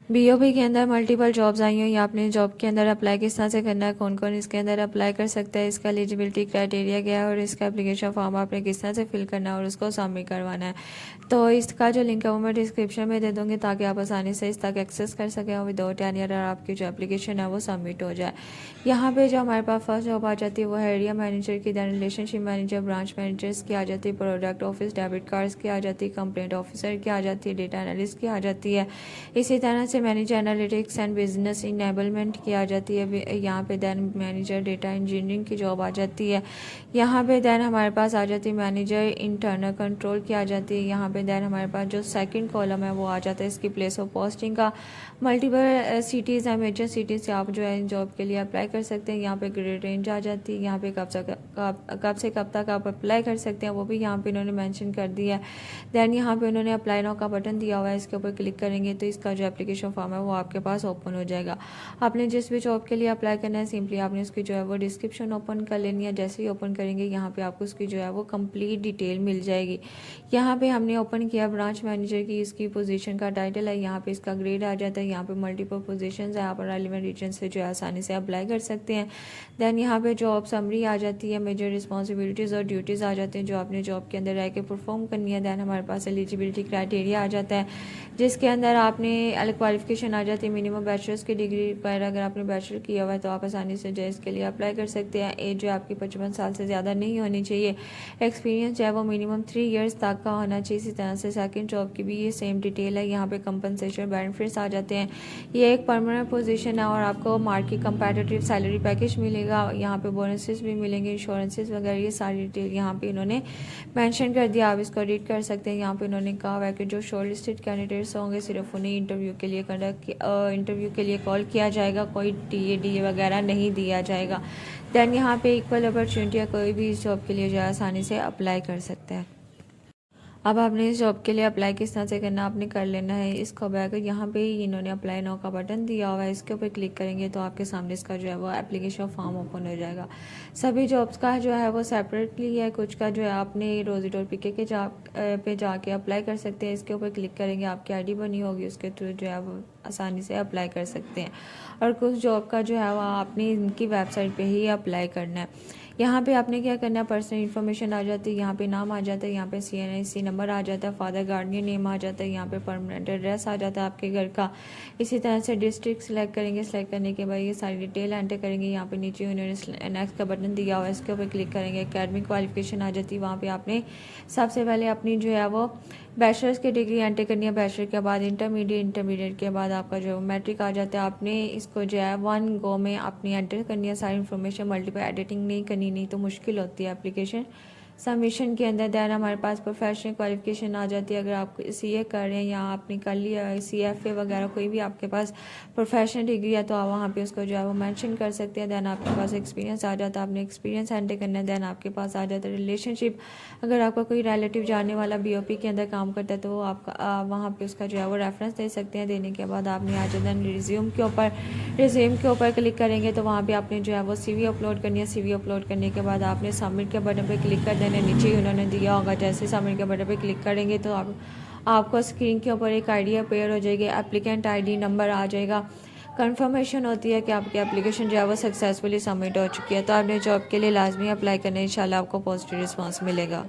BOB के अंदर multiple jobs आई हैं। या आपने जॉब के अंदर अप्लाई किस तरह से करना है, कौन कौन इसके अंदर अप्लाई कर सकता है, इसका एलिजिबिलिटी क्राइटेरिया क्या है और इसका एप्लीकेशन फॉर्म आपने किस तरह से फिल करना है और उसको सबमिट करवाना है। तो इसका जो लिंक है वो मैं डिस्क्रिप्शन में दे दूँगी ताकि आप आसानी से इस तक एक्सेस कर सकें और विदाउट एनी एरर आपकी जो एप्लीकेशन है वो सबमिट हो जाए। यहाँ पे जो हमारे पास फर्स्ट जॉब आ जाती है वो है एरिया मैनेजर की, then relationship manager, branch managers की आ जाती है, प्रोडक्ट ऑफिस डेबिट कार्ड्स की आ जाती है, कंप्लेंट ऑफिसर की आ जाती है, डेटा एनालिस्ट की आ जाती है। इसी तरह से manager analytics and business enablement की आ जाती है यहाँ पे। दैन मैनेजर डेटा इंजीनियरिंग की जॉब आ जाती है यहाँ पे। दैन हमारे पास आ जाती है मैनेजर इंटरनल कंट्रोल की आ जाती है यहाँ पे। दैन हमारे पास जो सेकंड कॉलम है वो आ जाता है इसकी प्लेस ऑफ पोस्टिंग का। मल्टीपल सिटीज़ है, मेजर सिटीज़ से आप जो है जॉब के लिए अप्लाई कर सकते हैं। यहाँ पे ग्रेड रेंज आ जाती है, यहाँ पे कब से कब तक आप अप्लाई कर सकते हैं वो भी यहाँ पे इन्होंने मेंशन कर दिया है। दैन यहाँ पे उन्होंने अप्लाई नाउ का बटन दिया हुआ है, इसके ऊपर क्लिक करेंगे तो इसका जो एप्लीकेशन फॉर्म है वो आपके पास ओपन हो जाएगा। आपने जिस भी जॉब के लिए अप्लाई करना है सिंपली आपने उसकी जो है वो डिस्क्रिप्शन ओपन कर लेनी है। जैसे ही ओपन करेंगे यहाँ पे आपको उसकी जो है वो कंप्लीट डिटेल मिल जाएगी। यहाँ पे हमने ओपन किया ब्रांच मैनेजर की, इसकी पोजीशन का टाइटल है, यहाँ पे इसका ग्रेड आ जाता है, यहाँ पे मल्टीपल पोजीशंस है, आप रेलेवेंट रीजन से जो है आसानी से अप्लाई कर सकते हैं। दैन यहाँ पे जॉब समरी आ जाती है, मेजर रिस्पॉन्सिबिलिटीज़ और ड्यूटीज़ आ जाती हैं जो आपने जॉब के अंदर रह के परफॉर्म करनी है। दैन हमारे पास एलिजिबिलिटी क्राइटेरिया आ जाता है जिसके अंदर आपने क्वालिफिकेशन आ जाती है मिनिमम बैचलर्स की डिग्री पर। अगर आपने बैचलर किया हुआ है तो आप आसानी से जो है इसके लिए अप्लाई कर सकते हैं। एज जो आपकी 55 साल से ज़्यादा नहीं होनी चाहिए। एक्सपीरियंस जो है वो मिनिमम 3 इयर्स तक का होना चाहिए। इसी तरह से सेकंड जॉब की भी ये सेम डिटेल है। यहाँ पे कंपनसेशन बेनिफिट्स आ जाते हैं। ये एक परमानेंट पोजीशन है और आपको मार्केट कंपेटिटिव सैलरी पैकेज मिलेगा। यहाँ पे बोनसेस भी मिलेंगे, इंश्योरेंसेस वगैरह, ये सारी डिटेल यहाँ पे इन्होंने मेंशन कर दिया। आप इसको रीड कर सकते हैं। यहाँ पे इन्होंने कहा हुआ है कि जो शॉर्ट लिस्टेड कैंडिडेट्स होंगे सिर्फ उन्हें इंटरव्यू के लिए कॉल किया जाएगा, कोई टीए वगैरह नहीं दिया जाएगा। दैन यहाँ पे इक्वल अपॉर्चुनिटी है, कोई भी इस जॉब के लिए जो है आसानी से अप्लाई कर सकता है। अब आपने इस जॉब के लिए अप्लाई किस तरह से करना आपने कर लेना है। इसको बैक यहाँ पे इन्होंने अप्लाई नाउ का बटन दिया हुआ है, इसके ऊपर क्लिक करेंगे तो आपके सामने इसका जो है वो एप्लीकेशन फॉर्म ओपन हो जाएगा। सभी जॉब्स का जो है वो सेपरेटली है, कुछ का जो है आपने रोज़ी.पीके के पे जाके अप्लाई कर सकते हैं। इसके ऊपर क्लिक करेंगे आपकी आईडी बनी होगी, उसके थ्रू जो है वो आसानी से अप्लाई कर सकते हैं। और कुछ जॉब का जो है वो आपने इनकी वेबसाइट पे ही अप्लाई करना है। यहाँ पे आपने क्या करना है, पर्सनल इन्फॉर्मेशन आ जाती है, यहाँ पे नाम आ जाता है, यहाँ पे CNIC नंबर आ जाता है, फादर गार्डियन नेम आ जाता है, यहाँ पे परमानेंट एड्रेस आ जाता है आपके घर का। इसी तरह से डिस्ट्रिक्ट सेलेक्ट करेंगे, सेलेक्ट करने के बाद ये सारी डिटेल एंटर करेंगे। यहाँ पे नीचे उन्होंने नेक्स्ट का बटन दिया हुआ है, इसके ऊपर क्लिक करेंगे, एकेडमिक क्वालिफिकेशन आ जाती है। वहाँ पर आपने सबसे पहले अपनी जो है वो बैचलर्स की डिग्री एंटर करनी है, बैचलर के बाद इंटरमीडिएट के बाद आपका जो मैट्रिक आ जाता है। आपने इसको जो है 1 गो में अपनी एंटर करनी है सारी इन्फॉर्मेशन, मल्टीपल एडिटिंग नहीं करनी, नहीं तो मुश्किल होती है एप्लीकेशन सबमिशन के अंदर। दैन हमारे पास प्रोफेशनल क्वालिफिकेशन आ जाती है। अगर आप CA कर रहे हैं या आपने कर लिया CFA वगैरह कोई भी आपके पास प्रोफेशनल डिग्री है तो आप वहाँ पे उसको जो है वो मेंशन कर सकते हैं। दैन आपके पास एक्सपीरियंस आ जाता है, आपने एक्सपीरियंस एंटर करना है। दैन आपके पास आ जाता है रिलेशनशिप, अगर आपका कोई रिलेटिव जानने वाला BOP के अंदर काम करता है तो वो आपका वहाँ पर उसका जो है वो रेफरेंस दे सकते हैं। देने के बाद आपने आ जाता है रिज्यूम के ऊपर क्लिक करेंगे तो वहाँ पर आपने जो है वो CV अपलोड करनी है। CV अपलोड करने के बाद आपने सबमिट के बटन पर क्लिक कर देना, नीचे ही उन्होंने दिया होगा। जैसे सबमिट के बटन पे क्लिक करेंगे तो आपको स्क्रीन के ऊपर एक आईडी अपेयर हो जाएगी, एप्लीकेंट ID नंबर आ जाएगा। कंफर्मेशन होती है कि आपकी एप्लीकेशन जो है वो सक्सेसफुली सबमिट हो चुकी है। तो आपने जॉब के लिए लाजमी अप्लाई करना है, इंशाल्लाह आपको पॉजिटिव रिस्पांस मिलेगा।